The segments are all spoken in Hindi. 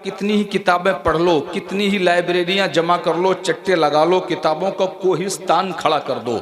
कितनी ही किताबें पढ़ लो, कितनी ही लाइब्रेरियां जमा कर लो, चट्टे लगा लो, किताबों का कोहिस्तान खड़ा कर दो,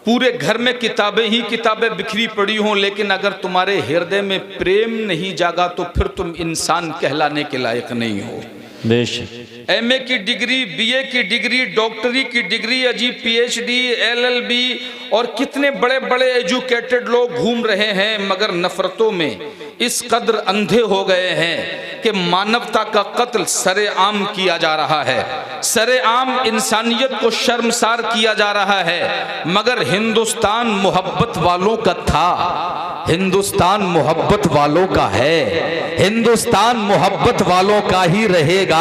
पूरे घर में किताबें ही किताबें बिखरी पड़ी हों, लेकिन अगर तुम्हारे हृदय में प्रेम नहीं जागा तो फिर तुम इंसान कहलाने के लायक नहीं हो। एमए की डिग्री, बीए की डिग्री, डॉक्टरी की डिग्री, अजीब पीएचडी, एलएलबी और कितने बड़े बड़े एजुकेटेड लोग घूम रहे हैं, मगर नफरतों में इस कदर अंधे हो गए हैं कि मानवता का कत्ल सरेआम किया जा रहा है, सरेआम इंसानियत को शर्मसार किया जा रहा है। मगर हिंदुस्तान मोहब्बत वालों का था, हिंदुस्तान मोहब्बत वालों का है, हिंदुस्तान मोहब्बत वालों का ही रहेगा।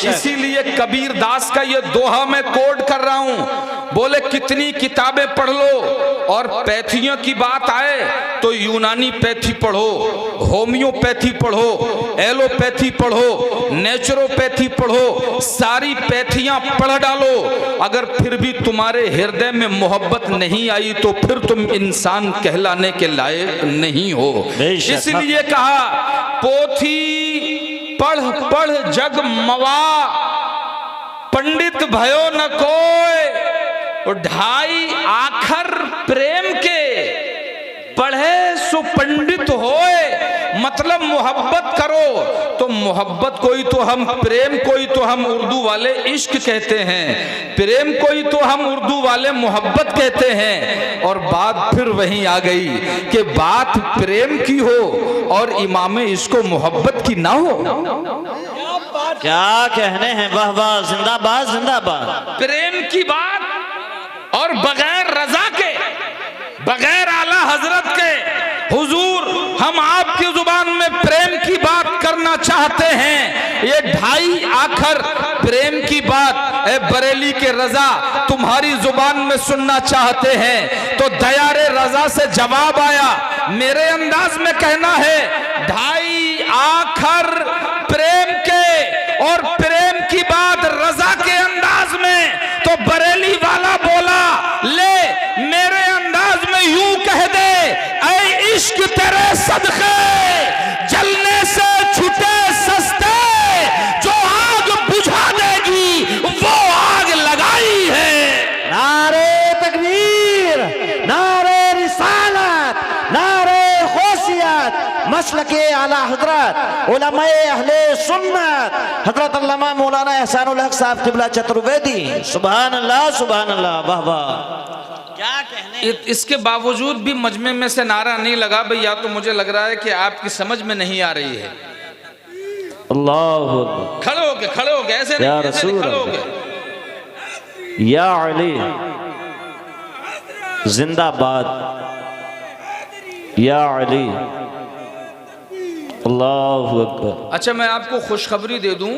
इसीलिए कबीर दास का ये दोहा मैं कोट कर रहा हूं, बोले कितनी किताबें पढ़ लो, और पैथियों की बात आए तो यूनानी पैथी पढ़ो, होम्योपैथी पढ़ो, एलोपैथी पढ़ो, नेचुरोपैथी पढ़ो, सारी पैथियां पढ़ डालो, अगर फिर भी तुम्हारे हृदय में मोहब्बत नहीं आई तो फिर तुम इंसान कहलाने के लायक नहीं हो। इसलिए कहा पोथी पढ़ पढ़ जग मवा, पंडित भयो न कोय, ढाई आखर प्रेम के, पढ़े सो पंडित होए। मतलब मोहब्बत करो तो मोहब्बत कोई तो हम प्रेम, कोई तो हम उर्दू वाले इश्क कहते हैं, प्रेम कोई तो हम उर्दू वाले मोहब्बत कहते हैं। और बात फिर वहीं आ गई कि बात प्रेम की हो और इमामे इसको मोहब्बत की ना हो। क्या कहने हैं, वाह वाह, जिंदाबाद जिंदाबाद। प्रेम की बात और बगैर रजा के, बगैर आला हजरत के, हुजूर हम आपकी जुबान में प्रेम की बात करना चाहते हैं, ये ढाई आखर प्रेम की बात ए बरेली के रजा तुम्हारी जुबान में सुनना चाहते हैं। तो दयारे रजा से जवाब आया, मेरे अंदाज में कहना है ढाई आखर प्रेम के, और प्रेम की बात रजा के अंदाज में। तो बरेली वाला बोला, ले मेरे अंदाज में यूं कह दे, ऐ इश्क तेरे सदके जलने से छूटे सस्ते, जो आग बुझा देगी वो आग लगाई है। नारे तकबीर, नारे रिसालत, नारे गौसियत, मसलके आला हजरत उलमाए अहले सुन्नत हजरत अल्लामा मौलाना एहसानुल हक साहब क़िबला चतुर्वेदी। सुभान अल्लाह सुभान अल्लाह, वाह वाह। क्या कहने। इसके बावजूद भी मजमे में से नारा नहीं लगा भाई, या तो मुझे लग रहा है कि आपकी समझ में नहीं आ रही है। अल्लाह, खड़े हो गए, खड़े हो गए, ऐसे नहीं, ऐसे नहीं, खड़े हो गए। या अली जिंदाबाद, या अली, अल्लाहु अकबर। अच्छा, मैं आपको खुशखबरी दे दूं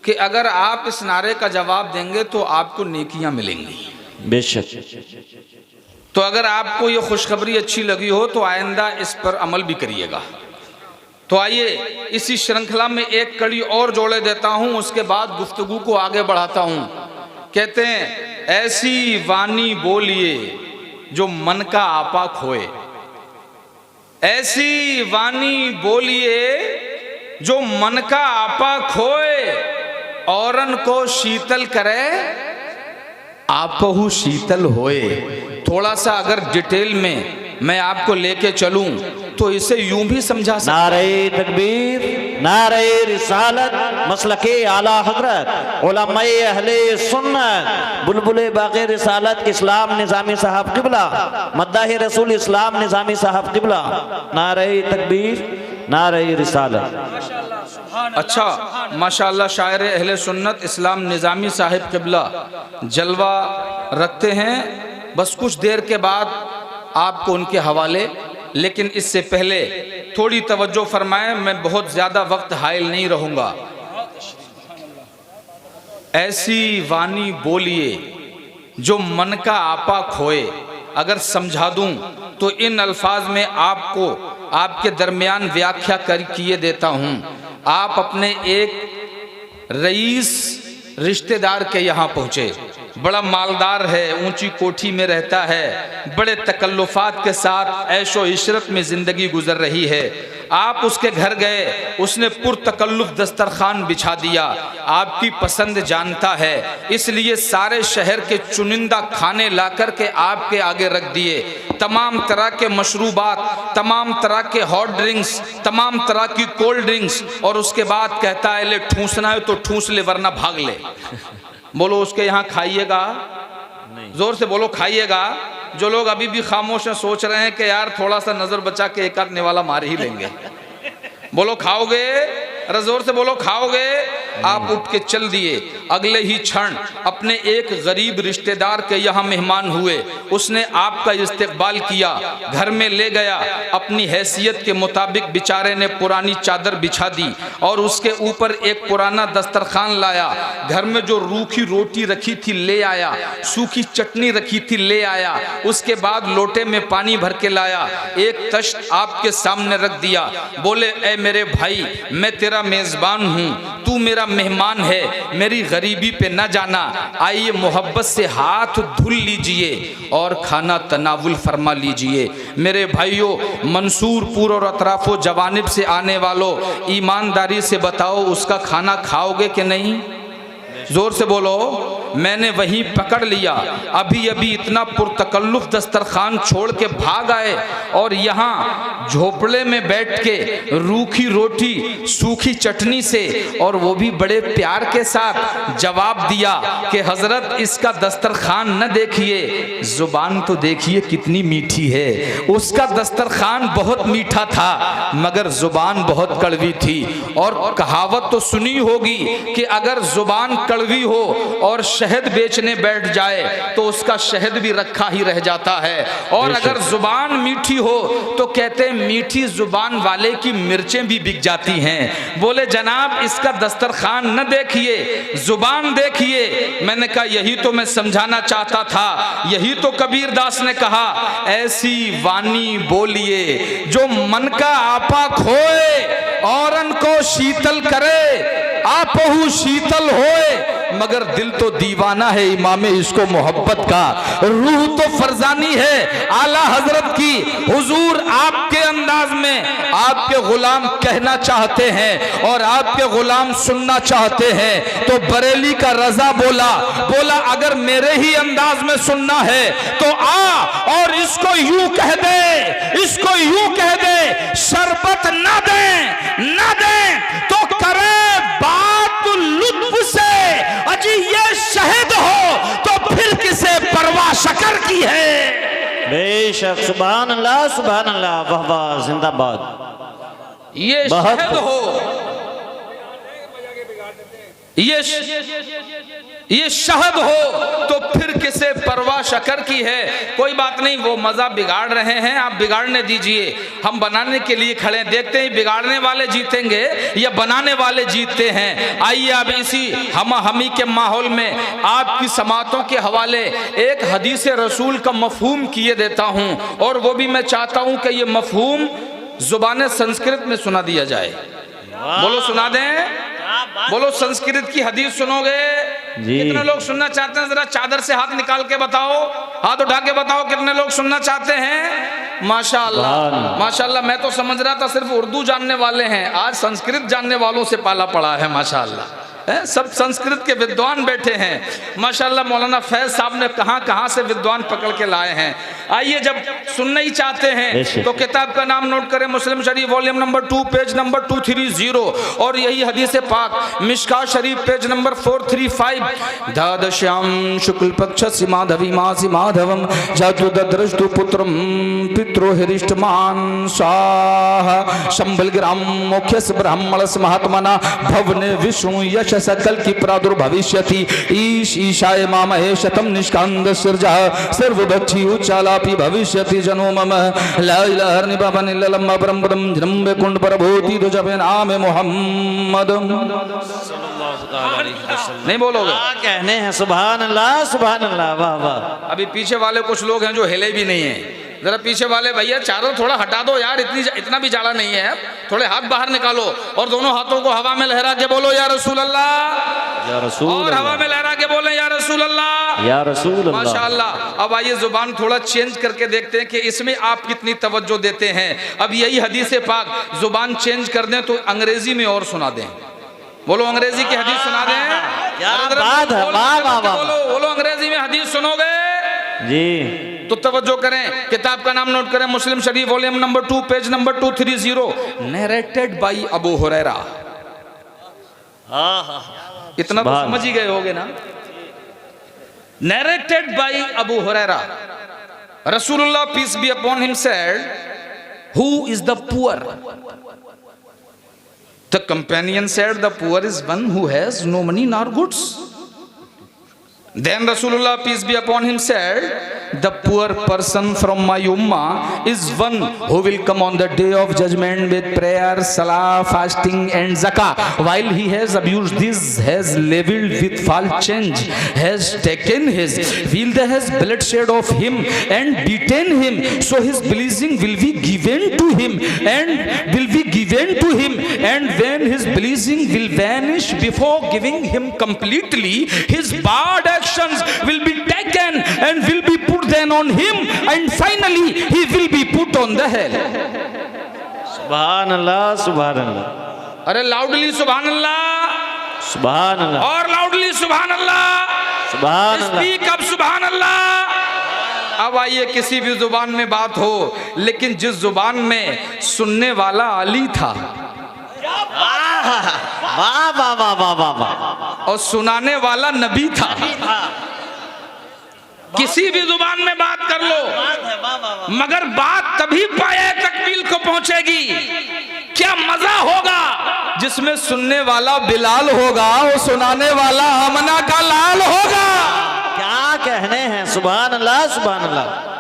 कि अगर आप इस नारे का जवाब देंगे तो आपको नेकियां मिलेंगी, बेशक। तो अगर आपको ये खुशखबरी अच्छी लगी हो तो आइंदा इस पर अमल भी करिएगा। तो आइए इसी श्रृंखला में एक कड़ी और जोड़े देता हूं, उसके बाद गुफ्तगू को आगे बढ़ाता हूं। कहते हैं ऐसी वाणी बोलिए जो मन का आपा खोए, ऐसी वाणी बोलिए जो मन का आपा खोए, औरन को शीतल करे आपहु शीतल होए। थोड़ा सा अगर डिटेल में मैं आपको लेके चलूं तो इसे यूं भी समझा सकता। नारे तकबीर, नारे रिसालत, मसलके आला हजरत उलमाए अहले सुन्नत, बुलबुले बाग़े रिसालत इस्लाम निज़ामी साहब क़िबला, मद्दाह रसूल इस्लाम निज़ामी साहब क़िबला। नारे तकबीर, नारे रिसालत। अच्छा, माशाअल्लाह, शायर अहले सुन्नत इस्लाम निज़ामी साहिब क़िबला जलवा रखते हैं। बस कुछ देर के बाद आपको उनके हवाले, लेकिन इससे पहले थोड़ी तवज्जो फरमाएं, मैं बहुत ज़्यादा वक्त हाइल नहीं रहूँगा। ऐसी वाणी बोलिए जो मन का आपा खोए, अगर समझा दूं तो इन अल्फाज में आपको आपके दरमियान व्याख्या किए देता हूं। आप अपने एक रईस रिश्तेदार के यहाँ पहुँचे, बड़ा मालदार है, ऊंची कोठी में रहता है, बड़े तकल्लुफात के साथ ऐशो इशरत में ज़िंदगी गुजर रही है। आप उसके घर गए, उसने पुरतकल्लुफ दस्तरखान बिछा दिया, आपकी पसंद जानता है, इसलिए सारे शहर के चुनिंदा खाने ला कर के आपके आगे रख दिए। तमाम तरह के मशरूबात, तमाम तरह के हॉट ड्रिंक्स, तमाम तरह की कोल्ड ड्रिंक्स, और उसके बाद कहता है ले ठूसना है तो ठूस ले वरना भाग ले। बोलो उसके यहाँ खाइएगा? जोर से बोलो खाइएगा। जो लोग अभी भी खामोश हैं सोच रहे हैं कि यार थोड़ा सा नजर बचा के एक आध निवाला मार ही लेंगे, बोलो खाओगे? अरे जोर से बोलो खाओगे? आप उठ के चल दिए। अगले ही क्षण अपने एक गरीब रिश्तेदार के यहाँ मेहमान हुए, उसने आपका इस्तकबाल किया, घर में ले गया, अपनी हैसियत के मुताबिक बेचारे ने पुरानी चादर बिछा दी और उसके ऊपर एक पुराना दस्तरखान लाया। घर में जो रूखी रोटी रखी थी ले आया, सूखी चटनी रखी थी ले आया, उसके बाद लोटे में पानी भर के लाया, एक तश्त आपके सामने रख दिया। बोले ए मेरे भाई, मैं तेरा मेजबान हूँ, तू मेरा मेहमान है, मेरी गरीबी पे न जाना, आइए मोहब्बत से हाथ धुल लीजिए और खाना तनावुल फरमा लीजिए। मेरे भाइयों, मंसूरपुर और अतराफो जवानिब से आने वालों, ईमानदारी से बताओ उसका खाना खाओगे कि नहीं? जोर से बोलो। मैंने वहीं पकड़ लिया, अभी अभी इतना पुरतकल्लुफ दस्तरखान छोड़ के भाग आए और यहाँ झोपड़े में बैठ के रूखी रोटी सूखी चटनी से, और वो भी बड़े प्यार के साथ जवाब दिया कि हजरत इसका दस्तरखान न देखिए, जुबान तो देखिए कितनी मीठी है। उसका दस्तरखान बहुत मीठा था मगर जुबान बहुत कड़वी थी। और कहावत तो सुनी होगी कि अगर जुबान कड़वी हो और शहद बेचने बैठ जाए तो उसका शहद भी रखा ही रह जाता है, और अगर जुबान मीठी हो तो कहते हैं मीठी जुबान वाले की मिर्चें भी बिक जाती हैं। बोले जनाब इसका दस्तरखान न देखिए, जुबान देखिए। मैंने कहा यही तो मैं समझाना चाहता था, यही तो कबीरदास ने कहा, ऐसी वाणी बोलिए जो मन का आपा खोए, औरन को शीतल करे, आपहु शीतल होए, मगर दिल तो दीवाना है इमामे इसको मोहब्बत का, रूह तो फरजानी है आला हजरत की। हुजूर आपके अंदाज में आपके गुलाम कहना चाहते हैं और आपके गुलाम सुनना चाहते हैं, तो बरेली का रजा बोला अगर मेरे ही अंदाज में सुनना है तो आ और इसको यूं कह दे, इसको यूं कह दे, शरबत ना दे तो करे बात लुत्फ से, अजी ये शहीद हो तो फिर किसे परवाह शकर की है। बेशक, सुभान अल्लाह, वाह वाह, जिंदाबाद। ये शहीद हो, ये शहद हो तो फिर किसे परवाह शकर की है। कोई बात नहीं, वो मजा बिगाड़ रहे हैं, आप बिगाड़ने दीजिए, हम बनाने के लिए खड़े हैं, देखते हैं बिगाड़ने वाले जीतेंगे या बनाने वाले जीतते हैं। आइए अब इसी हमी के माहौल में आपकी समातों के हवाले एक हदीस रसूल का मफहूम किए देता हूं, और वो भी मैं चाहता हूं कि ये मफहूम जुबान संस्कृत में सुना दिया जाए। बोलो सुना दें, बोलो संस्कृत की हदीस सुनोगे? कितने लोग सुनना चाहते हैं? जरा चादर से हाथ निकाल के बताओ, हाथ उठा के बताओ कितने लोग सुनना चाहते हैं? माशाअल्लाह, माशाअल्लाह। मैं तो समझ रहा था सिर्फ उर्दू जानने वाले हैं, आज संस्कृत जानने वालों से पाला पड़ा है माशाअल्लाह। सब संस्कृत के विद्वान बैठे हैं माशाअल्लाह। मौलाना फैज साहब ने कहां से विद्वान पकड़ के लाए हैं। आइए, जब सुनना ही चाहते हैं तो किताब का नाम नोट करें, Muslim Sharif volume number 2 page number 230, और यही हदीस पाक मिशकात शरीफ पेज नंबर 435। द्वादश्याम शुक्ल पक्ष माधवी मासी माधवम जातु दृष्टु पुत्रम पित्रो हरिष्टमान स्वाहा शंबल ग्राम मुख्य ब्राह्मण महात्मना भवने विष्णु यश सकल की प्रादुर्भविष्यति ईशाय मामहे शतम निष्कांद सिरजा सर्वभक्षी उच्चालापि भविष्यति जनो मम ला इलाहा इल्लल्लाह परमपदम जन्म कुंड परभूति दुजबे नाम मोहम्मद। नहीं बोलोगे? कहने हैं सुभान अल्लाह, वाह वाह। अभी पीछे वाले कुछ लोग हैं जो हिले भी नहीं है, जरा पीछे वाले भैया चारों थोड़ा हटा दो यार, इतना भी जाड़ा नहीं है, थोड़े हाथ बाहर निकालो और दोनों हाथों को हवा में लहरा के बोलो या रसूल अल्लाह, या रसूल और हवा में लहरा के बोले या रसूल अल्लाह। या रसूल अल्लाह। माशाअल्लाह। अब आइए जुबान थोड़ा चेंज करके देखते हैं कि इसमें आप कितनी तवज्जो देते हैं। अब यही हदीस पाक जुबान चेंज कर दें तो अंग्रेजी में और सुना दें। बोलो अंग्रेजी की हदीस सुना दें। क्या बात है, वाह वाह वाह। बोलो अंग्रेजी में हदीस सुनोगे जी तो तवज्जो करें। किताब का नाम नोट करें, Muslim Sharif volume number 2 page number 230, narrated by Abu Huraira. इतना तो समझ ही गए होगे ना। नरेटेड बाई अबू हुरैरा, रसूलुल्लाह peace be upon him said, who is the poor? The companion said, the poor is one who has no money nor goods. Then Rasulullah peace be upon him said, the poor person from my ummah is one who will come on the day of judgment with prayer, salah, fasting and zakah. While he has abused this, has leveled with false change, has taken his will, has bloodshed of him and beaten him, so his blessing will be given to him and will be given to him, and when his blessing will vanish before giving him completely, his bad actions will be taken and will be put then on him, and finally he will be put on the hell. सुभान अल्लाह, सुभान अल्लाह। अरे लाउडली सुभान अल्लाह, सुभान अल्लाह, और लाउडली सुभान अल्लाह, सुभान अल्लाह। स्पीक अप सुभान अल्लाह। अब आइए किसी भी जुबान में बात हो, लेकिन जिस जुबान में सुनने वाला अली था वाह वाह वाह वाह वाह वाह, और सुनाने वाला नबी था, किसी भी जुबान में बात कर लो, मगर बात तभी पाए तकमील को पहुंचेगी। क्या मजा होगा जिसमें सुनने वाला बिलाल होगा और सुनाने वाला आमना का लाल होगा। क्या कहने हैं, सुभान अल्लाह, सुभान अल्लाह।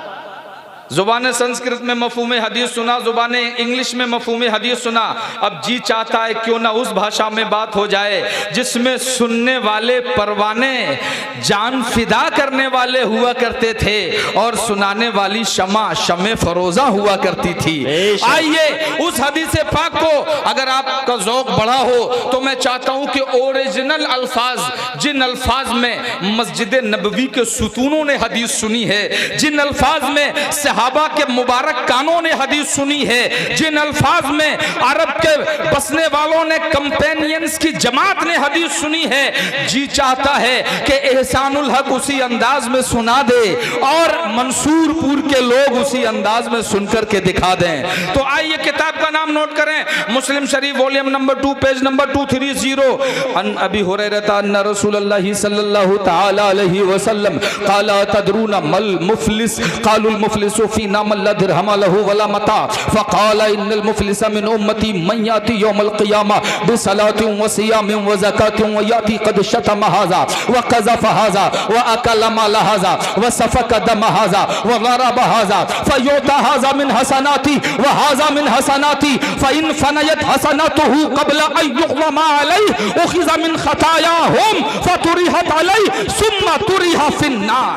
जुबान संस्कृत में मफहूम हदीस सुना, जुबान इंग्लिश में मफहूम हदीस सुना। अब जी चाहता है क्यों ना उस भाषा में बात हो जाए जिसमें सुनने वाले परवाने जान फिदा करने वाले हुआ करते थे और सुनाने वाली शमे फरोजा हुआ करती थी। आइए उस हदीस पाक को अगर आपका ज़ौक़ बढ़ा हो तो मैं चाहता हूं कि ओरिजिनल अल्फाज, जिन अल्फाज में मस्जिद नबवी के सुतूनों ने हदीस सुनी है, जिन अल्फाज में सहाबा के मुबारक कानों ने हदीस सुनी है, जिन अल्फाज में अरब के बसने वालों ने कंपेनियंस की जमात ने हदीस सुनी है, जी चाहता है कि एहसानुल हक उसी अंदाज में सुना दे और मंसूरपुर के लोग उसी अंदाज में सुनकर के दिखा दें। तो आइए किताब का नाम नोट करें, Muslim Sharif volume number 2 page number 230, अन अबी हुरैरा अन्ना रसूलुल्लाह सल्लल्लाहु तआला अलैहि वसल्लम क़ाला तदरूना मल मुफलिस क़ालुल मुफलिसु फीना मन ला दिरहम लहु वला मता फ़क़ाला इन्नल मुफलिसा मिन उम्मती मन याती यौमल क़ियामा बिसलातिन व सियामिन व ज़कातिन व याती क़द शतम हाज़ा व क़ज़फ़ हाज़ा व अकल माल हाज़ा व सफ़क दम हाज़ा व ज़रब हाज़ा फ़युता हाज़ा मिन हसनाती व हाज़ा मिन हसनाती फ़इन फ़नयत हसनतुहु क़ब्ल अन युक़्ज़मा अलैहि उख़िज़ मिन ख़तायाहुम फ़तुरिहत अलैहि सुम्मा तुरिहा फ़िन्नार।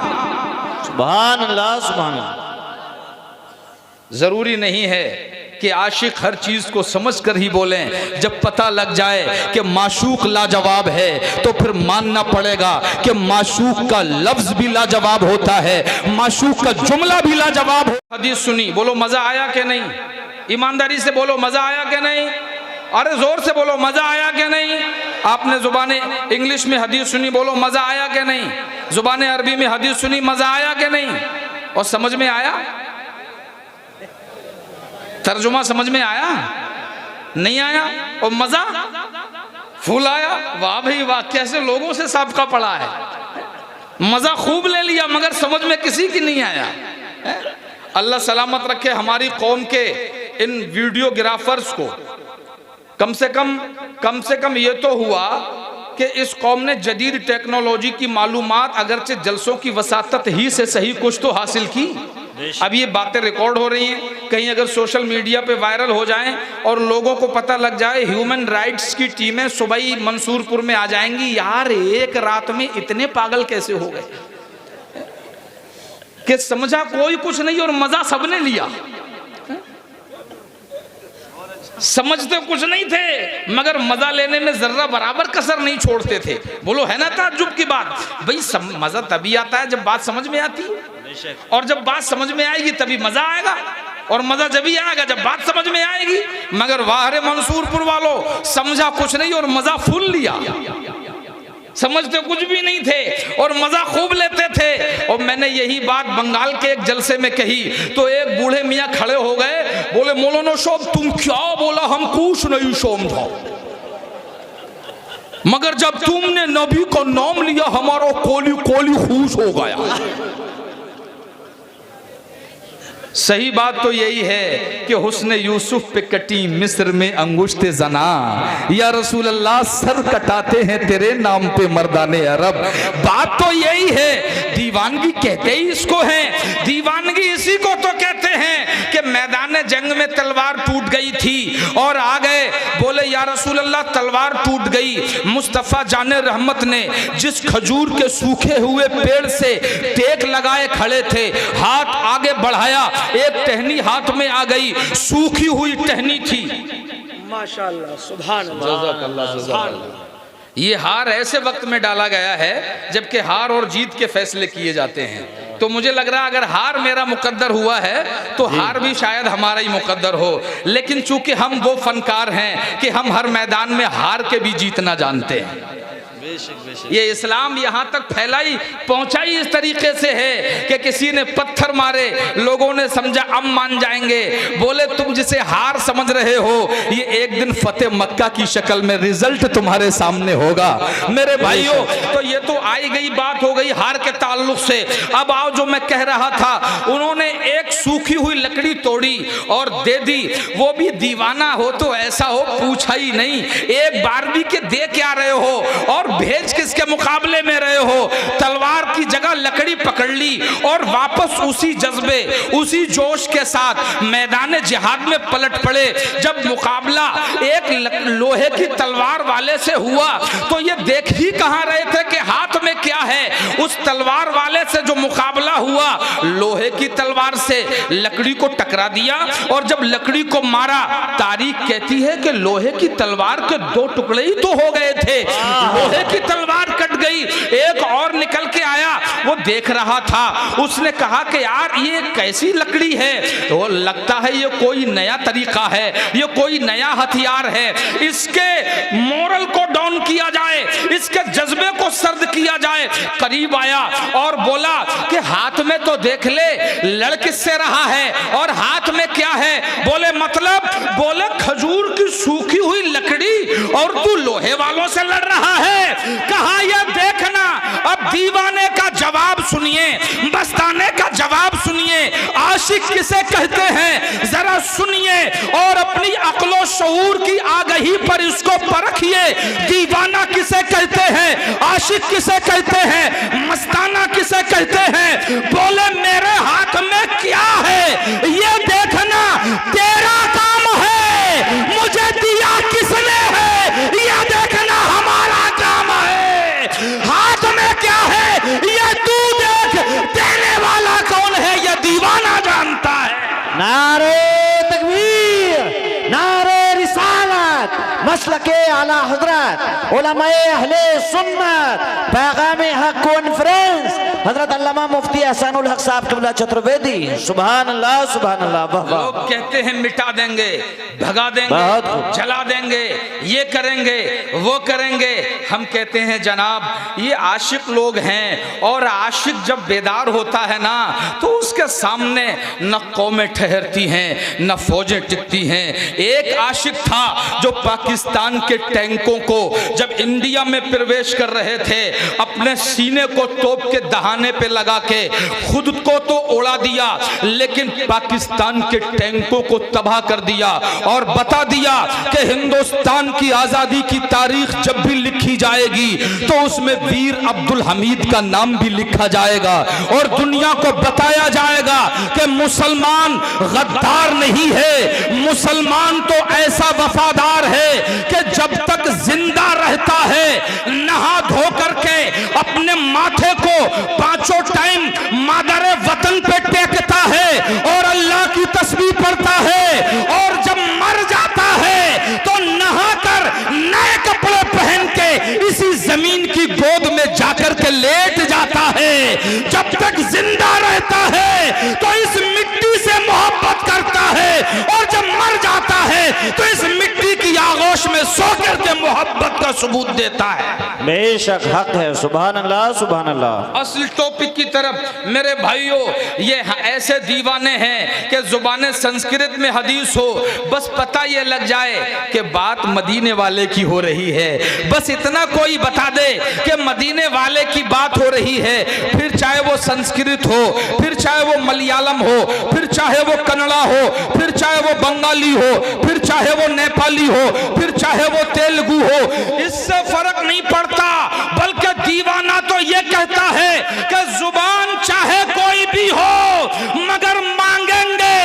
सुभान अल्लाह, सुभान अल्लाह। जरूरी नहीं है कि आशिक हर चीज को समझकर ही बोलें। जब पता लग जाए कि माशूक लाजवाब है तो फिर मानना पड़ेगा कि माशूक का लफ्ज भी लाजवाब होता है, माशूक का जुमला भी लाजवाब हो। हदीस सुनी, बोलो मजा आया कि नहीं? ईमानदारी से बोलो मजा आया कि नहीं? अरे जोर से बोलो मजा आया कि नहीं? आपने जुबान इंग्लिश में हदीस सुनी, बोलो मजा आया कि नहीं? जुबान अरबी में हदीस सुनी, मजा आया कि नहीं? और समझ में आया? तर्जुमा समझ में आया? नहीं आया? और मजा फूल आया? वाह भाई वाह, कैसे लोगों से सबका पड़ा है। मजा खूब ले लिया मगर समझ में किसी की नहीं आया। अल्लाह सलामत रखे हमारी कौम के इन वीडियोग्राफर्स को। कम से कम ये तो हुआ कि इस कौम ने जदीद टेक्नोलॉजी की मालूमात अगरचे जलसों की वसातत ही से सही कुछ तो हासिल की। अब ये बातें रिकॉर्ड हो रही हैं, कहीं अगर सोशल मीडिया पे वायरल हो जाएं और लोगों को पता लग जाए, ह्यूमन राइट्स की टीमें सुबह ही मंसूरपुर में आ जाएंगी। यार एक रात में इतने पागल कैसे हो गए कि समझा कोई कुछ नहीं और मजा सबने लिया। समझते कुछ नहीं थे मगर मजा लेने में जर्रा बराबर कसर नहीं छोड़ते थे। बोलो है ना ताज्जुब की बात? भाई मजा तभी आता है जब बात समझ में आती है, और जब बात समझ में आएगी तभी मजा आएगा, और मजा जब ही आएगा जब बात समझ में आएगी। मगर वाह मंसूरपुर वालों, समझा कुछ नहीं और मजा फुल लिया। समझते कुछ भी नहीं थे और मजा खूब लेते थे। और मैंने यही बात बंगाल के एक जलसे में कही तो एक बूढ़े मियाँ खड़े हो गए, बोले मौलाना साहब तुम क्या बोला, हम कुछ नहीं समझा, मगर जब तुमने नबी का नाम लिया हमारा कोली कोली खुश हो गया। सही बात तो यही है कि हुस्न यूसुफ पे कटी मिस्र में अंगुश्ते जना, या रसूल अल्लाह सर कटाते हैं तेरे नाम पे मर्दाने अरब। बात तो यही है, दीवानगी कहते ही इसको है, दीवानगी इसी को तो कहते हैं कि मैदान जंग में तलवार टूट गई थी और आ गए, बोले या रसूल अल्लाह तलवार टूट गई। मुस्तफ़ा जाने रहमत ने जिस खजूर के सूखे हुए पेड़ से टेक लगाए खड़े थे, हाथ आगे बढ़ाया, एक टहनी हाथ में आ गई, सूखी हुई टहनी थी। माशाअल्लाह, सुभान अल्लाह। ये हार ऐसे वक्त में डाला गया है जबकि हार और जीत के फैसले किए जाते हैं। तो मुझे लग रहा है अगर हार मेरा मुकद्दर हुआ है तो हार भी शायद हमारा ही मुकद्दर हो, लेकिन चूंकि हम वो फनकार हैं कि हम हर मैदान में हार के भी जीतना जानते हैं। ये इस्लाम यहाँ तक फैलाई पहुंचाई इस तरीके से है कि किसी ने पत्थर मारे, लोगों ने समझा अब मान जाएंगे, बोले तुम जिसे हार समझ रहे हो ये एक दिन फतेह मक्का की शक्ल में रिजल्ट तुम्हारे सामने होगा। मेरे भाइयों, तो ये तो आई गई बात हो गई हार के ताल्लुक से। अब आओ जो मैं कह रहा था, उन्होंने एक सूखी हुई लकड़ी तोड़ी और दे दी। वो भी दीवाना हो तो ऐसा हो पूछा ही नहीं, एक बार भी के दे क्या रहे हो और भेज किसके मुकाबले में रहे हो। तलवार की जगह लकड़ी पकड़ ली और वापस उसी जज्बे उसी जोश के साथ मैदान जिहाद में पलट पड़े। जब मुकाबला एक लोहे की तलवार वाले से हुआ तो ये देख ही कहां रहे थे कि हाथ में क्या है। उस तलवार वाले से जो मुकाबला हुआ लोहे की तलवार से लकड़ी को टकरा दिया, और जब लकड़ी को मारा, तारीख कहती है कि लोहे की तलवार के दो टुकड़े ही तो हो गए थे, लोहे की तलवार कट गई। एक और निकल के आया, वो देख रहा था, उसने कहा कि यार ये कैसी लकड़ी है, तो लगता है ये कोई नया तरीका है, ये कोई नया हथियार है, इसके मोरल को डाउन किया जाए, इसके जज्बे को सर्द किया जाए। करीब आया और बोला कि हाथ में तो देख ले लड़ किससे रहा है और हाथ में क्या है। बोले मतलब, बोले खजूर की सूखी हुई लकड़ी और तू लोहे वालों से लड़ रहा है। कहा यह देखना, अब दीवाने का जवाब सुनिए, मस्ताने का जवाब सुनिए, आशिक किसे कहते हैं जरा सुनिए और अपनी अक्लो शऊर की आगही पर इसको परखिए। दीवाना किसे कहते हैं, आशिक किसे कहते हैं, मस्ताना किसे कहते हैं। बोले मेरे हाथ में क्या है ये देखना तेरा काम है, मुझे दिया किसने है ये देखना हमारा काम है। हाथ में क्या है ये तू देख, देने वाला कौन है ये दीवाना जानता है। नारे तकबीर, नारे रिसालत, मसलके आला हजरत, उलमाए अहले सुन्नत, पैगामे हक कॉन्फ्रेंस, हजरत अल्लामा मुफ्ती एहसानुल हक साहब क़िबला चतुर्वेदी। सुभान अल्लाह, सुभान अल्लाह। लोग कहते हैं मिटा देंगे, भगा देंगे, जला देंगे, ये करेंगे, वो करेंगे। हम कहते हैं जनाब ये आशिक लोग हैं, और आशिक जब बेदार होता है ना तो उसके सामने न कौमें ठहरती हैं न फौजें टिकती हैं। एक आशिक था जो पाकिस्तान के टैंकों को जब इंडिया में प्रवेश कर रहे थे अपने सीने को तोप के दहाने पे लगा के खुद को तो उड़ा दिया, लेकिन पाकिस्तान के टैंकों को तबाह कर दिया और बता दिया कि हिंदुस्तान की आजादी की तारीख जब भी लिखी जाएगी तो उसमें वीर अब्दुल हमीद का नाम भी लिखा जाएगा और दुनिया को बताया जाएगा कि मुसलमान गद्दार नहीं है, मुसलमान तो ऐसा वफादार है कि जब तक जिंदा रहता है नहा धो करके अपने माथे को पांचों टाइम मादरे वतन पे टेकता है और अल्लाह की तस्बीह पढ़ता है, और जब मर जाता है लेट जाता है, जब तक जिंदा रहता है तो इस मिट्टी से मोहब्बत करता है, और जब मर जाता है तो इस मिट्टी की आगोश में सो करके मोहब्बत का सबूत देता है। बेशक हक है। सुभान अल्लाह, सुभान अल्लाह। असल टॉपिक की तरफ मेरे भाइयों, ये ऐसे दीवाने हैं कि जुबान संस्कृत में हदीस हो, बस पता ये लग जाए कि बात मदीने वाले की हो रही है, बस इतना कोई बता दे कि मदीने वाले की बात हो रही है, फिर चाहे वो संस्कृत हो, फिर चाहे वो मलयालम हो, फिर चाहे वो कन्नड़ा हो, फिर चाहे वो बंगाली हो, फिर चाहे वो नेपाली हो, फिर चाहे वो तेलुगु हो, इससे फर्क नहीं पड़ता। बल्कि दीवाना तो ये कहता है कि जुबान चाहे कोई भी हो, मगर मांगेंगे,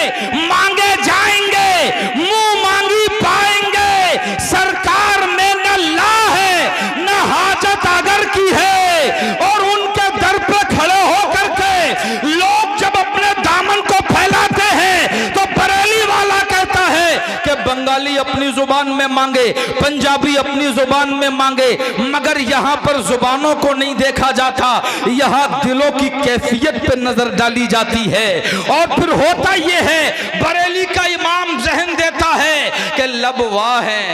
मांगे जाएंगे, मुंह मांगी पाएंगे। सरकार में न ला है न हाजत अगर की है, और उनके दर पे खड़े होकर के लोग जब अपने दामन को फैलाते हैं तो बरेली वाला कहता है कि बंगाली अपनी जुबान में मांगे, पंजाबी अपनी जुबान में मांगे, मगर यहाँ पर जुबानों को नहीं देखा जाता, यहाँ दिलों की कैफियत पे नजर डाली जाती है। और फिर होता यह है, बरेली का इमाम जहन देता है कि लब वाह हैं,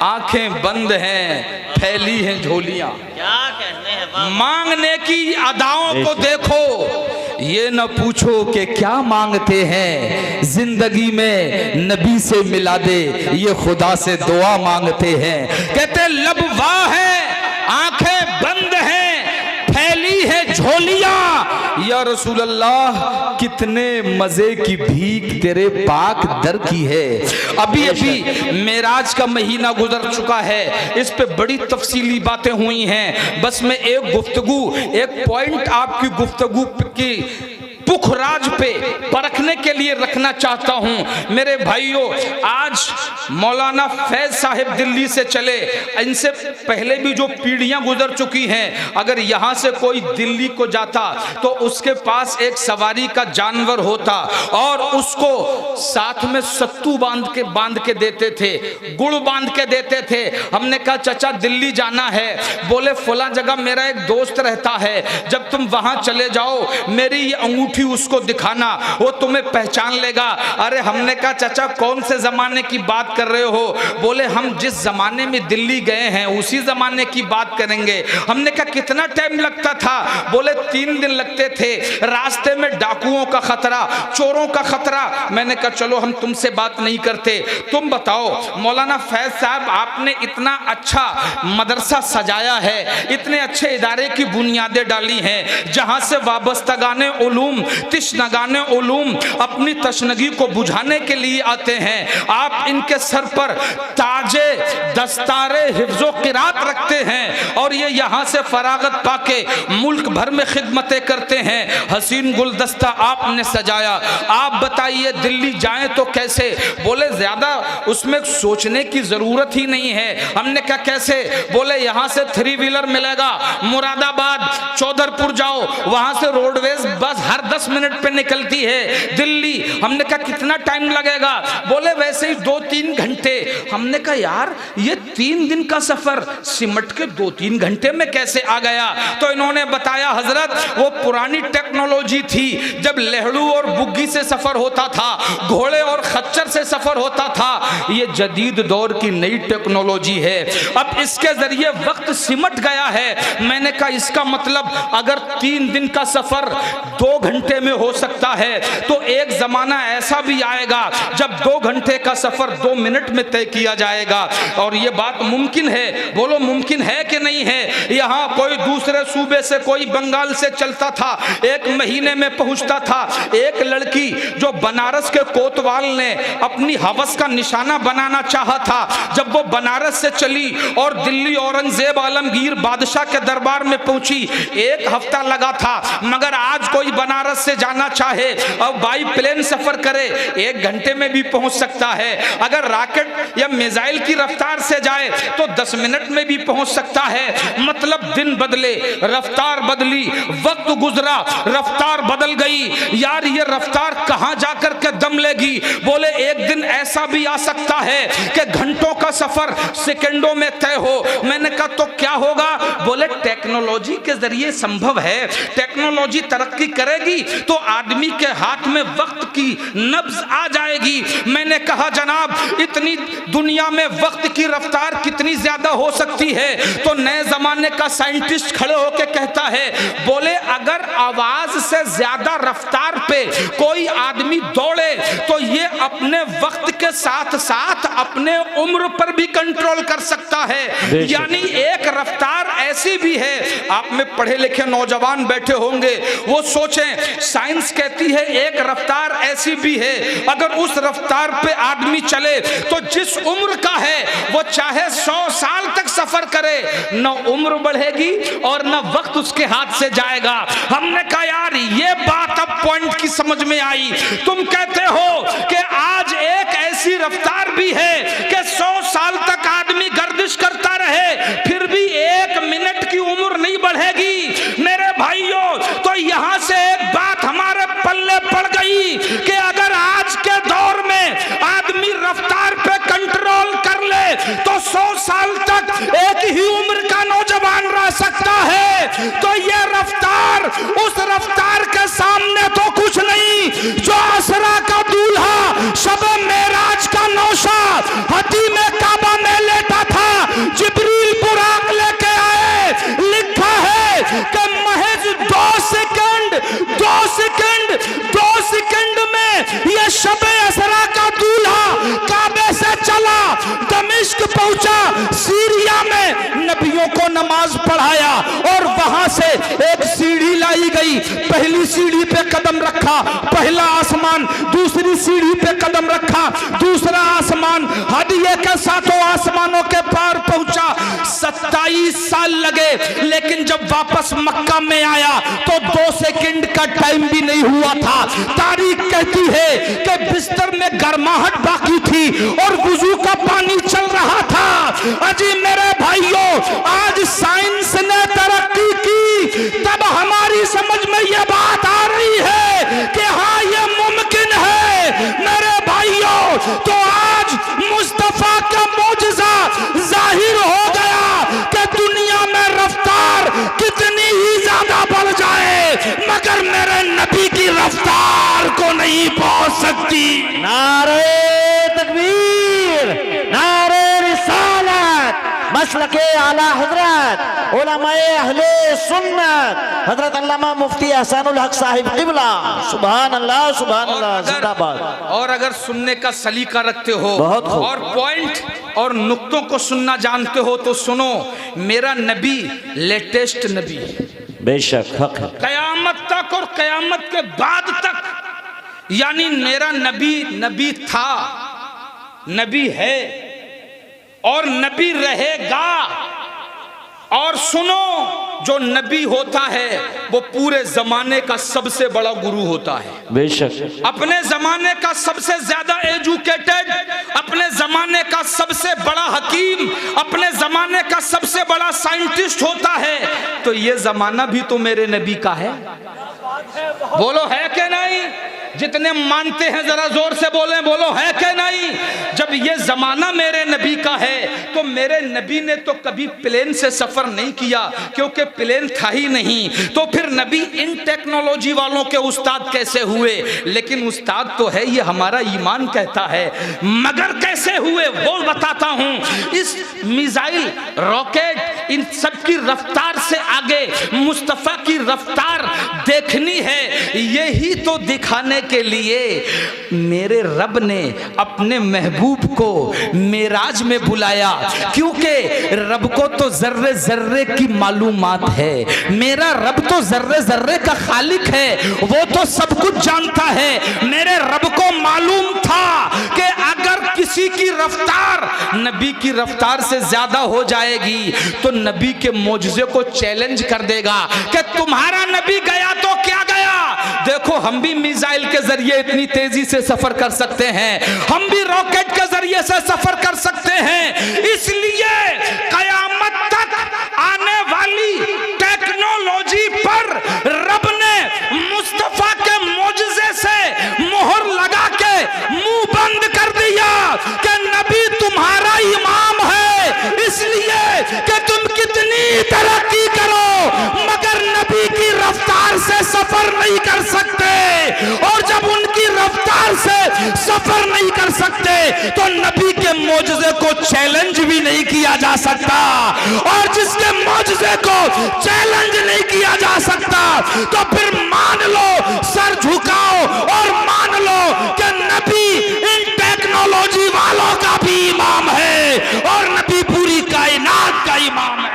आंखें बंद हैं, फैली हैं झोलियां। क्या कहने हैं, मांगने की अदाओं को देखो, ये न पूछो कि क्या मांगते हैं, जिंदगी में नबी से मिला दे, ये खुदा से दुआ मांगते हैं। कहते लब वाह है, आंखें बंद हैं, फैली है झोलियां। या रसूल अल्लाह, कितने मजे की भीख तेरे पाक दर की है। अभी अभी मेराज का महीना गुजर चुका है, इस पे बड़ी तफसीली बातें हुई हैं। बस मैं एक गुफ्तगू, एक पॉइंट आपकी गुफ्तगू की पुखराज पे परखने के लिए रखना चाहता हूं। मेरे भाइयों, आज मौलाना फैज साहिब दिल्ली से चले, इनसे पहले भी जो पीढ़ियां गुजर चुकी हैं, अगर यहां से कोई दिल्ली को जाता तो उसके पास एक सवारी का जानवर होता, और उसको साथ में सत्तू बांध के देते थे, गुड़ बांध के देते थे। हमने कहा चाचा दिल्ली जाना है, बोले फला जगह मेरा एक दोस्त रहता है, जब तुम वहां चले जाओ मेरी ये अंगूठी उसको दिखाना, वो तुम्हें पहचान लेगा। अरे हमने कहा चाचा कौन से जमाने की बात कर रहे हो? बोले हम जिस जमाने में दिल्ली गए हैं उसी जमाने की बात करेंगे। हमने कहा कितना टाइम लगता था? बोले 3 दिन लगते थे, रास्ते में डाकुओं का खतरा, चोरों का खतरा। मैंने कहा चलो हम तुमसे बात नहीं करते, तुम बताओ मौलाना फैज साहब, आपने इतना अच्छा मदरसा सजाया है, इतने अच्छे इदारे की बुनियादें डाली हैं, जहां से वाबस्तगाने उलूम, तिश्नगाने उलूम अपनी तशनगी को बुझाने के लिए आते हैं। आप इनके सर पर ताजे दस्तारे हिफ्ज़ो क़िरात रखते हैं, और ये यहाँ से फरागत पाके मुल्क भर में खिदमतें करते हैं। हसीन गुलदस्ता आपने सजाया, आप बताइए दिल्ली जाएं तो कैसे? बोले ज़्यादा उसमें सोचने की ज़रूरत ही नहीं है। हमने कहा कैसे? बोले यहाँ से 3 व्हीलर मिलेगा, मुरादाबाद चौधरपुर जाओ, वहाँ से रोडवेज बस हर 10 मिनट पे निकलती है दिल्ली। हमने कहा कितना टाइम लगेगा? बोले वैसे ही 2-3 घंटे। हमने कहा यार ये 3 दिन का सफर सिमट के 2-3 घंटे में कैसे आ गया? तो इन्होंने बताया हजरत वो पुरानी टेक्नोलॉजी थी, जब लहड़ू और बुग्गी से सफर होता था, घोड़े और खच्चर से सफर होता था, ये जदीद दौर की नई टेक्नोलॉजी है। अब इसके जरिए वक्त सिमट गया है। मैंने कहा इसका मतलब अगर 3 दिन का सफर 2 घंटे में हो सकता है, तो एक जमाना ऐसा भी आएगा जब 2 घंटे का सफर 2 मिनट में तय किया जाएगा। और ये बात मुमकिन है? बोलो मुमकिन है कि नहीं है? यहाँ कोई दूसरे सूबे से, कोई बंगाल से चलता था, 1 महीने में पहुंचता था। एक लड़की जो बनारस के कोतवाल ने अपनी हवस का निशाना बनाना चाहा था, जब वो बनारस से चली और दिल्ली औरंगजेब आलमगीर बादशाह के दरबार में पहुंची, 1 हफ्ता लगा था। मगर आज कोई बनारस से जाना चाहे और बाई प्लेन सफर करे 1 घंटे में भी पहुंच सकता है। अगर रॉकेट या मिसाइल की रफ्तार से जाए तो 10 मिनट में भी पहुंच सकता है। मतलब दिन बदले, रफ्तार बदली, वक्त गुजरा, रफ्तार बदल गई। यार ये रफ्तार कहां जाकर के दम लेगी? बोले एक दिन ऐसा भी आ सकता है कि घंटों का सफर सेकंडों में तय हो। मैंने कहा तो क्या होगा? बोले टेक्नोलॉजी के जरिए संभव है। टेक्नोलॉजी तरक्की करेगी तो आदमी के हाथ में वक्त की नब्ज आ जाएगी। मैंने कहा जनाब इतनी दुनिया में वक्त की रफ्तार कितनी ज्यादा हो सकती है? तो नए जमाने का साइंटिस्ट खड़े होकर कहता है, बोले अगर आवाज से ज्यादा रफ्तार पे कोई आदमी दौड़े तो ये अपने वक्त के साथ साथ अपने उम्र पर भी कंट्रोल कर सकता है। यानी एक रफ्तार ऐसी भी है, आप में पढ़े लिखे नौजवान बैठे होंगे, वो सोचें साइंस कहती है एक रफ्तार ऐसी भी है, अगर उस रफ्तार पे आदमी चले तो जिस उम्र का है वो चाहे 100 साल तक सफर करे, न उम्र बढ़ेगी और न वक्त उसके हाथ से जाएगा। हमने कहा यार ये बात अब पॉइंट की समझ में आई। तुम कहते हो कि आज एक ऐसी रफ्तार भी है कि 100 साल तक आदमी गर्दिश करता रहे फिर भी 1 मिनट की उम्र नहीं बढ़ेगी। मेरे भाइयों तो यहां से एक बात हमारे पल्ले पड़ गई कि अगर आज के दौर में आदमी रफ्तार पे कंट्रोल कर ले तो 100 साल तक एक ही उम्र का नौजवान रह सकता है। तो ये रफ्तार उस रफ्तार के सामने तो कुछ नहीं जो असरा का दूल्हा शब मेराज का नौशाद हती में काबा में लेटा था, जिब्रील बुराक लेके आए। लिखा है कि महज 2 सेकंड में यह शब असरा का दूल्हा काबे से चला, दमिश्क पहुंचा, सीरिया में नबियों को नमाज पढ़ाया और वहां से एक सीढ़ी लाई गई। पहली सीढ़ी पे कदम रखा, पहला आसमान, दूसरी सीढ़ी पे कदम रखा, दूसरा आसमान, हदिये के साथों आसमानों के पार पहुंचा। 27 साल लगे, लेकिन जब वापस मक्का में आया तो 2 सेकंड का टाइम भी नहीं हुआ था। तारीख कहती है कि बिस्तर में गर्माहट बाकी थी और वुजू का पानी चल रहा था। अजी मेरे भाइयों, आज साइंस ने तरक्की की, तब हमारी समझ में यह बात आ रही है कि हाँ ये मुमकिन है। मेरे भाइयों तो आज मुस्तफा का मौजज़ा जाहिर हो गया कि दुनिया में रफ्तार कितनी ही ज्यादा बढ़ जाए मगर मेरे नबी की रफ्तार को नहीं पहुंच सकती। नारे तकबीर, नारे रिसालत, मसलके आला हजरत उलमाए अहले सुन्नत हजरत अल्लामा मुफ्ती एहसानुल हक साहिब क़िबला। सुभान अल्लाह, सुभान अल्लाह, जिंदाबाद। और अगर सुनने का सलीका रखते हो बहुत खूब। और पॉइंट और नुक्तों को सुनना जानते हो तो सुनो, मेरा नबी लेटेस्ट नबी है, बेशक हक है। कयामत तक और कयामत के बाद तक, यानी मेरा नबी था, नबी है और नबी रहेगा। और सुनो, जो नबी होता है वो पूरे जमाने का सबसे बड़ा गुरु होता है, बेशक अपने जमाने का सबसे ज्यादा एजुकेटेड, अपने जमाने का सबसे बड़ा हकीम, अपने जमाने का सबसे बड़ा साइंटिस्ट होता है। तो ये जमाना भी तो मेरे नबी का है। बोलो है कि नहीं? जितने मानते हैं जरा जोर से बोलें, बोलो है कि नहीं? जब ये जमाना मेरे नबी का है तो मेरे नबी ने तो कभी प्लेन से सफर नहीं किया क्योंकि प्लेन था ही नहीं। तो फिर नबी इन टेक्नोलॉजी वालों के उस्ताद कैसे हुए? लेकिन उस्ताद तो है, ये हमारा ईमान कहता है, मगर कैसे हुए वो बताता हूं। इस मिसाइल, रॉकेट, इन सब की रफ्तार से आगे मुस्तफा की रफ्तार देखनी है। यही तो दिखाने के लिए मेरे रब ने अपने महबूब को मेराज में बुलाया, क्योंकि रब को तो जर्रे जर्रे की मालूमात है। मेरा रब तो जर्रे जर्रे का खालिक है, वो तो सब कुछ जानता है। मेरे रब को मालूम था कि अगर किसी की रफ्तार नबी की रफ्तार से ज्यादा हो जाएगी तो नबी के मौजज़े को चैलेंज कर देगा कि तुम्हारा नबी गया तो क्या गया, देखो हम भी मिसाइल के जरिए इतनी तेजी से सफर कर सकते हैं, हम भी रॉकेट के जरिए से सफर कर सकते हैं। इसलिए कयामत तक आने वाली टेक्नोलॉजी पर रब ने मुस्तफा के मोजज़े से मोहर लगा के मुंह बंद कर दिया कि नबी तुम्हारा इमाम है, इसलिए कि तुम कितनी तरक्की करो मगर नबी की रफ्तार से सफर नहीं कर सकते। और जब उनकी रफ्तार से सफर नहीं कर सकते तो नबी के मोजज़े को चैलेंज भी नहीं किया जा सकता, और जिसके मोजज़े को चैलेंज नहीं किया जा सकता तो फिर मान लो, सर झुकाओ और मान लो कि नबी इन टेक्नोलॉजी वालों का भी इमाम है और नबी पूरी कायनात का इमाम है।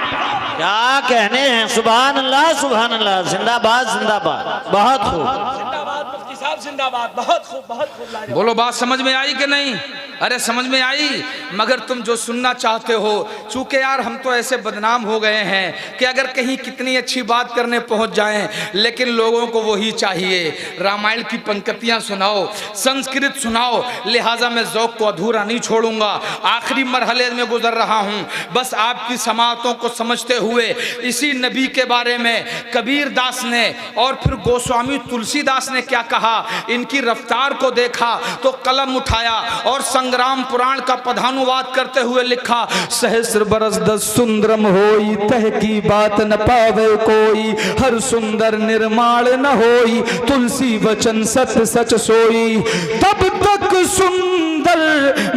क्या कहने हैं, सुभान अल्लाह सुभान अल्लाह, जिंदाबाद जिंदाबाद, बहुत खूब। जिंदाबाद मुफ्ती साहब जिंदाबाद, बहुत खूब बहुत खूब। लाजवाब। बोलो बात समझ में आई कि नहीं? अरे समझ में आई, मगर तुम जो सुनना चाहते हो, चूंकि यार हम तो ऐसे बदनाम हो गए हैं कि अगर कहीं कितनी अच्छी बात करने पहुंच जाएं लेकिन लोगों को वही चाहिए, रामायण की पंक्तियां सुनाओ, संस्कृत सुनाओ, लिहाजा मैं ज़ौक़ को अधूरा नहीं छोड़ूंगा। आखिरी मरहले में गुजर रहा हूं, बस आपकी समाअतों को समझते हुए इसी नबी के बारे में कबीर दास ने और फिर गोस्वामी तुलसीदास ने क्या कहा, इनकी रफ्तार को देखा तो कलम उठाया और संग्राम पुराण का पदानुवाद करते हुए लिखा, सहस्र बरस दस सुंदरम होई, तह की बात न पावे कोई, हर सुंदर निर्माण न होई, तुलसी वचन सत सच सोई, तब तक सुंदर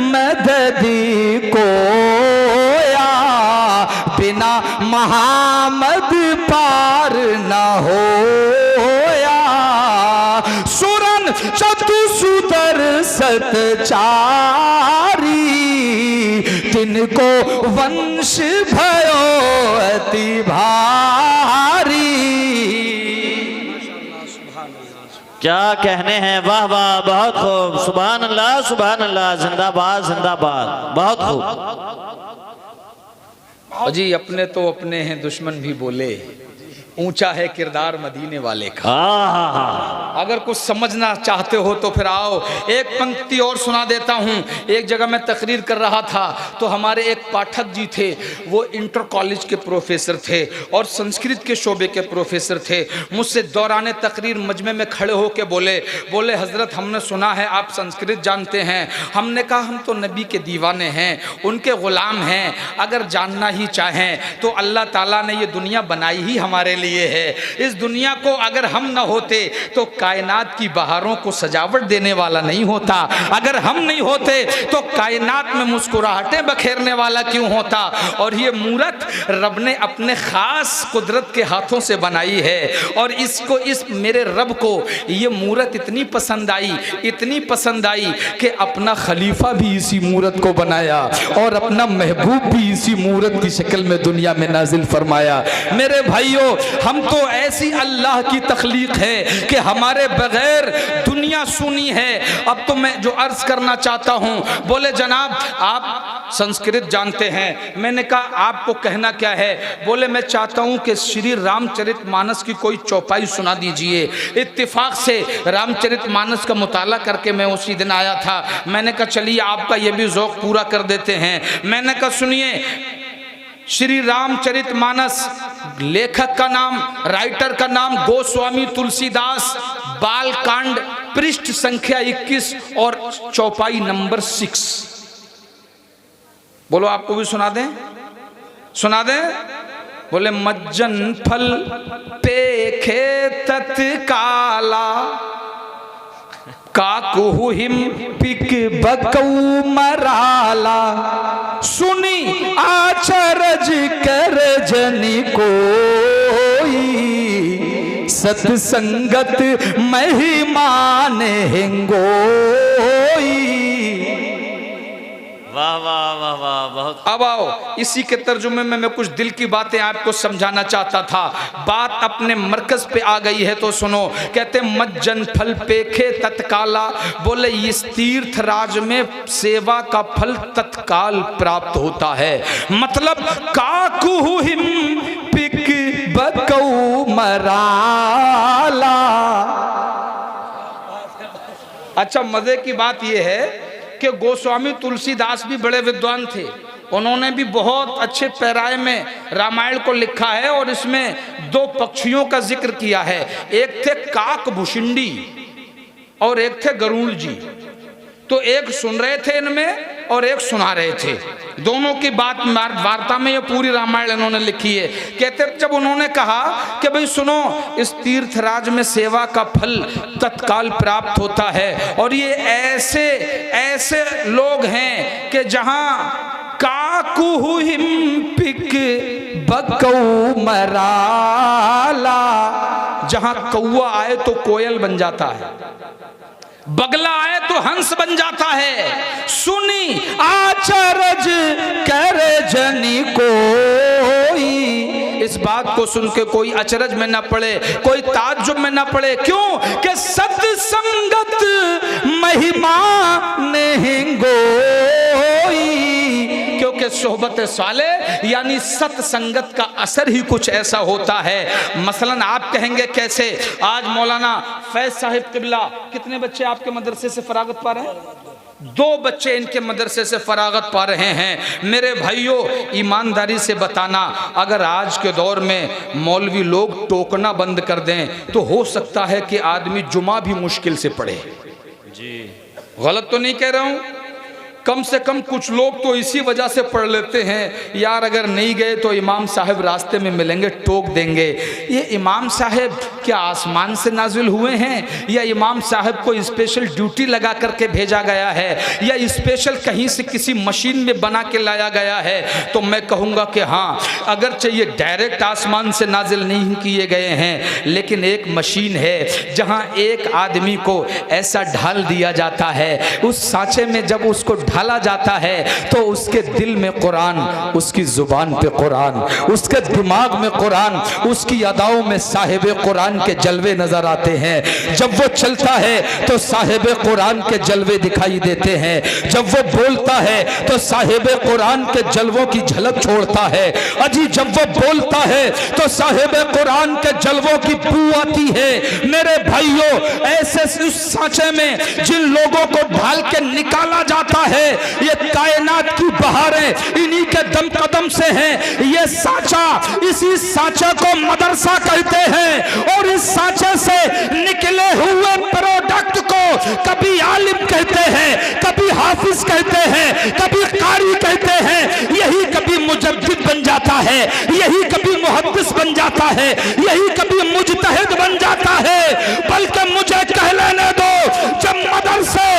मददी कोया, बिना महामद पार न होया, सुरन चतुसुदर सतचारी, तिनको वंश भयो अति भारी। क्या कहने हैं, वाह वाह, बहुत खूब, सुभान अल्लाह, जिंदाबाद जिंदाबाद, बहुत खूब। जी अपने तो अपने हैं दुश्मन भी बोले, ऊंचा है किरदार मदीने वाले का। अगर कुछ समझना चाहते हो तो फिर आओ, एक पंक्ति और सुना देता हूँ। एक जगह मैं तकरीर कर रहा था तो हमारे एक पाठक जी थे, वो इंटर कॉलेज के प्रोफेसर थे और संस्कृत के शोबे के प्रोफेसर थे। मुझसे दौरान तकरीर मजमे में खड़े होकर बोले हजरत हमने सुना है आप संस्कृत जानते हैं। हमने कहा हम तो नबी के दीवाने हैं, उनके गुलाम हैं, अगर जानना ही चाहें तो अल्लाह ताला ने ये दुनिया बनाई ही हमारे लिए है। इस दुनिया को अगर हम न होते तो कायनात की बहारों को सजावट देने वाला नहीं होता, अगर हम नहीं होते तो कायनात में मुस्कुराहटें बखेरने वाला क्यों होता। और ये मूरत रब ने अपने खास कुदरत के हाथों से बनाई है और इसको इस मेरे रब को ये मूरत इतनी पसंद आई कि अपना खलीफा भी इसी मूरत को बनाया और अपना महबूब भी इसी मूरत की शक्ल में दुनिया में नाजिल फरमाया। मेरे भाइयों, हम तो ऐसी अल्लाह की तख्लीक है कि हमारे बगैर दुनिया सुनी है। अब तो मैं जो अर्ज करना चाहता हूं, बोले जनाब आप संस्कृत जानते हैं। मैंने कहा आपको कहना क्या है? बोले मैं चाहता हूं कि श्री रामचरितमानस की कोई चौपाई सुना दीजिए। इत्तेफाक से रामचरितमानस का मुताला करके मैं उसी दिन आया था। मैंने कहा चलिए आपका ये भी ज़ौक़ पूरा कर देते हैं। मैंने कहा सुनिए, श्री रामचरितमानस लेखक का नाम, राइटर का नाम गोस्वामी तुलसीदास, बालकांड पृष्ठ संख्या 21 और चौपाई नंबर 6। बोलो आपको भी सुना दें? बोले मज्जन फल पेखे तत्काला, काकु हिम पिक बकौ मराला, सुनी आचरज कर जनि कोई, सत्संगत महिमान हिंगोई। वाह वाह वाह वाह, बहुत। अब आओ इसी के तर्जुमे में मैं कुछ दिल की बातें आपको समझाना चाहता था। बात अपने मरकज पे आ गई है तो सुनो। कहते मज्जन फल पेखे तत्काला, बोले इस तीर्थ राज में सेवा का फल तत्काल प्राप्त होता है। मतलब काकु हिम पिक बकौ मराला, अच्छा, मजे की बात यह है कि गोस्वामी तुलसीदास भी बड़े विद्वान थे। उन्होंने भी बहुत अच्छे पैराए में रामायण को लिखा है और इसमें दो पक्षियों का जिक्र किया है। एक थे काक भुषिंडी और एक थे गरुड़ जी। तो एक सुन रहे थे इनमें और एक सुना रहे थे। दोनों की बात वार्ता में ये पूरी रामायण इन्होंने लिखी है। कहते जब उन्होंने कहा कि भाई सुनो, इस तीर्थराज में सेवा का फल तत्काल प्राप्त होता है और ये ऐसे ऐसे लोग हैं कि जहां काकू हिम्पिक बकौ मराला, जहां कौआ आए तो कोयल बन जाता है, बगला आए तो हंस बन जाता है। सुनी आचरज कर जनी कोई, इस बात को सुन के कोई अचरज में ना पड़े, कोई ताज्जुब में ना पड़े। क्यों कि सत्संगत महिमा नहीं गोई, क्योंकि सोहबत साले यानी सत्संगत का असर ही कुछ ऐसा होता है। मसलन आप कहेंगे कैसे? आज मौलाना फैज साहिब किबला कितने बच्चे आपके मदरसे से फरागत पा रहे हैं? 2 बच्चे इनके मदरसे से फरागत पा रहे हैं। मेरे भाइयों, ईमानदारी से बताना, अगर आज के दौर में मौलवी लोग टोकना बंद कर दें तो हो सकता है कि आदमी जुमा भी मुश्किल से पढ़े। जी, गलत तो नहीं कह रहा हूं? कम से कम कुछ लोग तो इसी वजह से पढ़ लेते हैं, यार अगर नहीं गए तो इमाम साहब रास्ते में मिलेंगे, टोक देंगे। ये इमाम साहब क्या आसमान से नाजिल हुए हैं या इमाम साहब को स्पेशल ड्यूटी लगा करके भेजा गया है या स्पेशल कहीं से किसी मशीन में बना के लाया गया है? तो मैं कहूँगा कि हाँ, अगर चाहिए डायरेक्ट आसमान से नाजिल नहीं किए गए हैं, लेकिन एक मशीन है जहाँ एक आदमी को ऐसा ढाल दिया जाता है, उस सांचे में जब उसको ढाला जाता है तो उसके दिल में कुरान, उसकी जुबान पे कुरान, उसके दिमाग में कुरान, उसकी अदाओं में साहिब कुरान के जलवे नजर आते हैं। जब वो चलता है तो साहिब कुरान के जलवे दिखाई देते हैं, जब वो बोलता है तो साहिब कुरान के जलवों की झलक छोड़ता है। अजी जब वो बोलता है तो साहिब कुरान के जलवों की बू आती है। मेरे भाइयों, ऐसे उस सांचे में जिन लोगों को ढाल के निकाला जाता है, ये कायनात की बहारें इन्हीं के दम कदम से हैं। ये सांचा, इसी सांचे को मदरसा कहते हैं और इस सांचे से निकले हुए प्रोडक्ट को कभी आलिम कहते हैं, कभी हाफिज कहते हैं, कभी कारी कहते हैं। यही कभी मुजद्दिद बन जाता है, यही कभी मुहद्दिस बन जाता है, यही कभी मुजतहिद बन जाता है। बल्कि मुझे कह लेने दो, जब मदरसे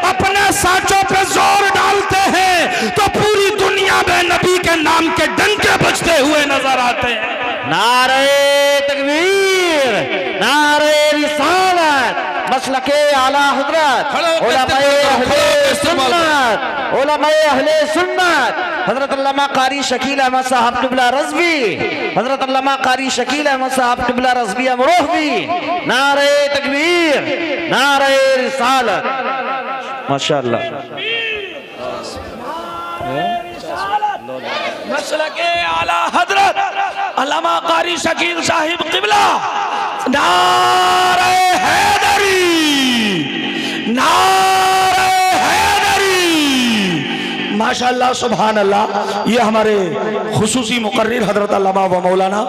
अपने सांचों पे जोर डालते हैं तो पूरी दुनिया में नबी के नाम के डंके बजते हुए नजर आते हैं। नारे तकबीर, नारे रिसालत, मसलके आला हजरत, उलमाए अहले सुन्नत, उलमाए अहले सुन्नत, हजरत अल्लामा कारी शकील अहमद साहब किबला रज़वी, हजरत अल्लामा कारी शकील अहमद साहब किबला रज़वी अमरोहवी। नारे तकबीर, नारे रिसालत, माशाअल्लाह। मसलके आला हजरत अल्लामा कारी शकील साहिब किबला, नारे हैदरी, नारे हैदरी, माशाअल्लाह सुभान अल्लाह। ये हमारे खुसूसी मुकर्रिर हजरत अल्लामा व मौलाना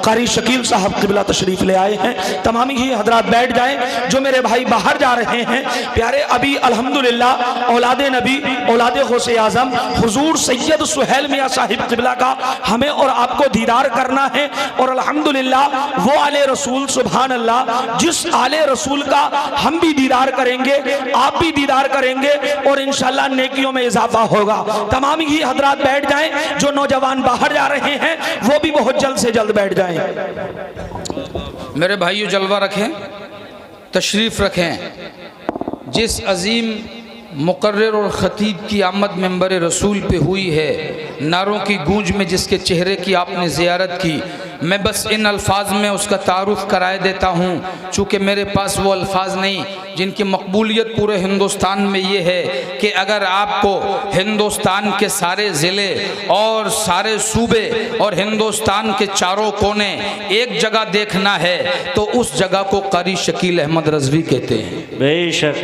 कारी शकील साहब किबला तशरीफ ले आए हैं। तमाम ही हजरात बैठ जाएं। जो मेरे भाई बाहर जा रहे हैं प्यारे, अभी अल्हम्दुलिल्लाह औलादे नबी, औलादे गौसे आजम हुजूर सैयद सुहेल मियाँ साहिब किबला का हमें और आपको दीदार करना है। और अल्हम्दुलिल्लाह वो आले रसूल, सुभान अल्लाह, जिस आले रसूल का हम भी दीदार करेंगे, आप भी दीदार करेंगे और इंशाअल्लाह नेकियों में इजाफा होगा। तमाम ही हजरात बैठ जाएं। जो नौजवान बाहर जा रहे हैं वो भी बहुत जल्द से जल्द बैठ जाएं। मेरे भाइयों, जलवा रखें, तशरीफ़ रखें। जिस अजीम मुकर्रर और ख़तीब की आमद मेंबर रसूल पे हुई है, नारों की गूंज में जिसके चेहरे की आपने ज़ियारत की, मैं बस इन अल्फाज में उसका तारुफ कराए देता हूँ, चूँकि मेरे पास वो अल्फाज नहीं जिनकी मकबूलियत पूरे हिंदुस्तान में ये है कि अगर आपको हिंदुस्तान के सारे ज़िले और सारे सूबे और हिंदुस्तान के चारों कोने एक जगह देखना है तो उस जगह को कारी शकील अहमद रज़वी कहते हैं। बेशक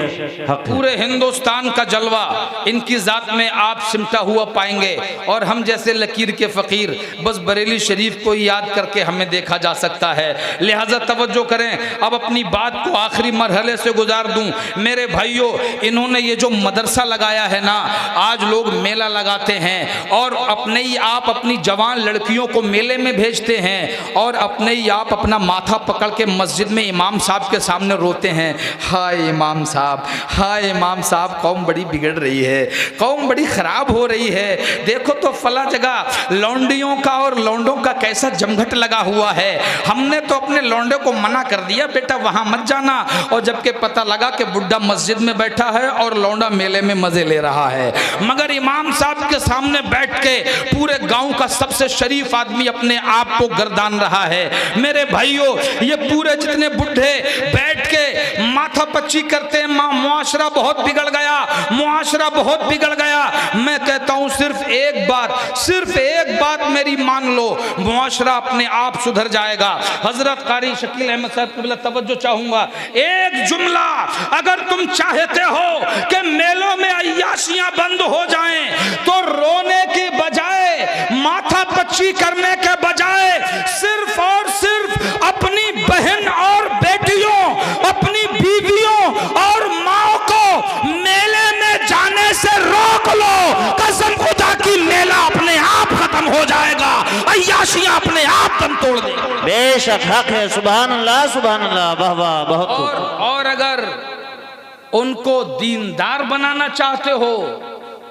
हक है। पूरे हिंदुस्तान का जलवा इनकी ज़ात में आप सिमटा हुआ पाएंगे और हम जैसे लकीर के फ़कीर बस बरेली शरीफ को याद करके हमें देखा जा सकता है। लिहाजा तवज्जो करें, अब अपनी बात को आखिरी मरहले से गुजार दूं। मेरे भाइयों, इन्होंने ये जो मदरसा लगाया है ना, आज लोग मेला लगाते हैं और अपने ही आप अपनी जवान लड़कियों को मेले में भेजते हैं और अपने ही आप अपना माथा पकड़ के मस्जिद में इमाम साहब के सामने रोते हैं, हाय इमाम साहब, हाय इमाम साहब, कौम बड़ी बिगड़ रही है, कौम बड़ी ख़राब हो रही है। देखो तो फला जगह लौंडियों का और लौंडों का कैसा जमघट लगा हुआ है। हमने तो अपने लौंडे को मना कर दिया, बेटा वहाँ मत जाना, और जबकि पता लगा कि बुड्ढा मस्जिद में बैठा है और लौंडा मेले में मज़े ले रहा है। मगर इमाम साहब के सामने बैठ के पूरे गांव का सबसे शरीफ आदमी अपने आप को गर्दान रहा है। मेरे भाइयों, ये पूरे जितने बुढ़े बैठ के माथा पच्ची करते हैं, मुआशरा बहुत बिगड़ गया, मुआशरा बहुत बिगड़ गया। मैं कहता हूं सिर्फ एक बात मेरी मान लो, मुआशरा अपने आप सुधर जाएगा। हजरत कारी शकील अहमद साहब की तवज्जो चाहूंगा, एक जुमला अगर तुम चाहते हो कि मेलों में अय्याशियां बंद हो जाएं तो रोने की बजाय, माथा पच्ची करने के बजाय सिर्फ और सिर्फ अपनी बहन और बेटियों, अपनी बीवियों और माओ को मेले में जाने से रोक लो। कसम खुदा की, मेला अपने आप खत्म हो जाएगा, अय्याशियां अपने आप दम तोड़ देंगी। बेशक हक है। सुभान अल्लाह, सुभान अल्लाह, वाह वाह, बहुत खूब। और अगर उनको दीनदार बनाना चाहते हो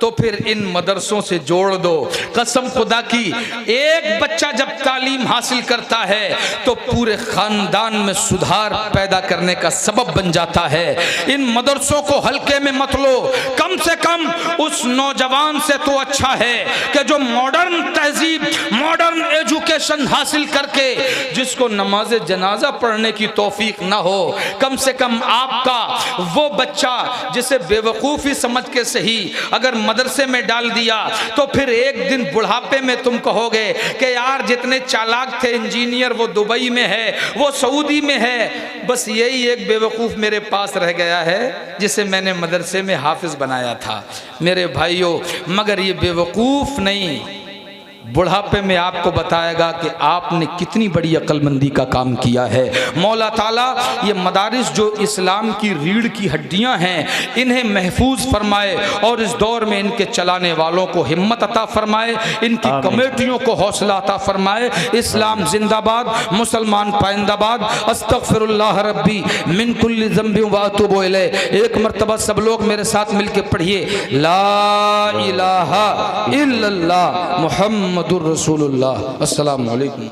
तो फिर इन मदरसों से जोड़ दो। कसम खुदा की, एक बच्चा जब तालीम हासिल करता है तो पूरे खानदान में सुधार पैदा करने का सबब बन जाता है। इन मदरसों को हल्के में मत लो। कम से कम उस नौजवान से तो अच्छा है कि जो मॉडर्न तहजीब, मॉडर्न एजुकेशन हासिल करके जिसको नमाज जनाजा पढ़ने की तौफीक ना हो, कम से कम आपका वो बच्चा जिसे बेवकूफ़ी समझ के सही अगर मदरसे में डाल दिया तो फिर एक दिन बुढ़ापे में तुम कहोगे कि यार जितने चालाक थे इंजीनियर वो दुबई में है, वो सऊदी में है। बस यही एक बेवकूफ़ मेरे पास रह गया है जिसे मैंने मदरसे में हाफिज बनाया था। मेरे भाइयों, मगर ये बेवकूफ़ नहीं, बुढ़ापे में आपको बताएगा कि आपने कितनी बड़ी अक्लमंदी का काम किया है। मौला ताला ये मदारिस जो इस्लाम की रीढ़ की हड्डियां हैं, इन्हें महफूज फरमाए और इस दौर में इनके चलाने वालों को हिम्मत अता फरमाए, इनकी कमेटियों को हौसला अता फरमाए। इस्लाम जिंदाबाद, मुसलमान पाइंदाबाद। अस्तगफिरुल्लाह रब्बी मिन कुल्ली ज़ंबि व अतूबु इलैह। एक मरतबा सब लोग मेरे साथ मिलके पढ़िए, ला इलाहा इल्लल्लाह मुहम्मदुर रसूलुल्लाह। अस्सलामु अलैकुम।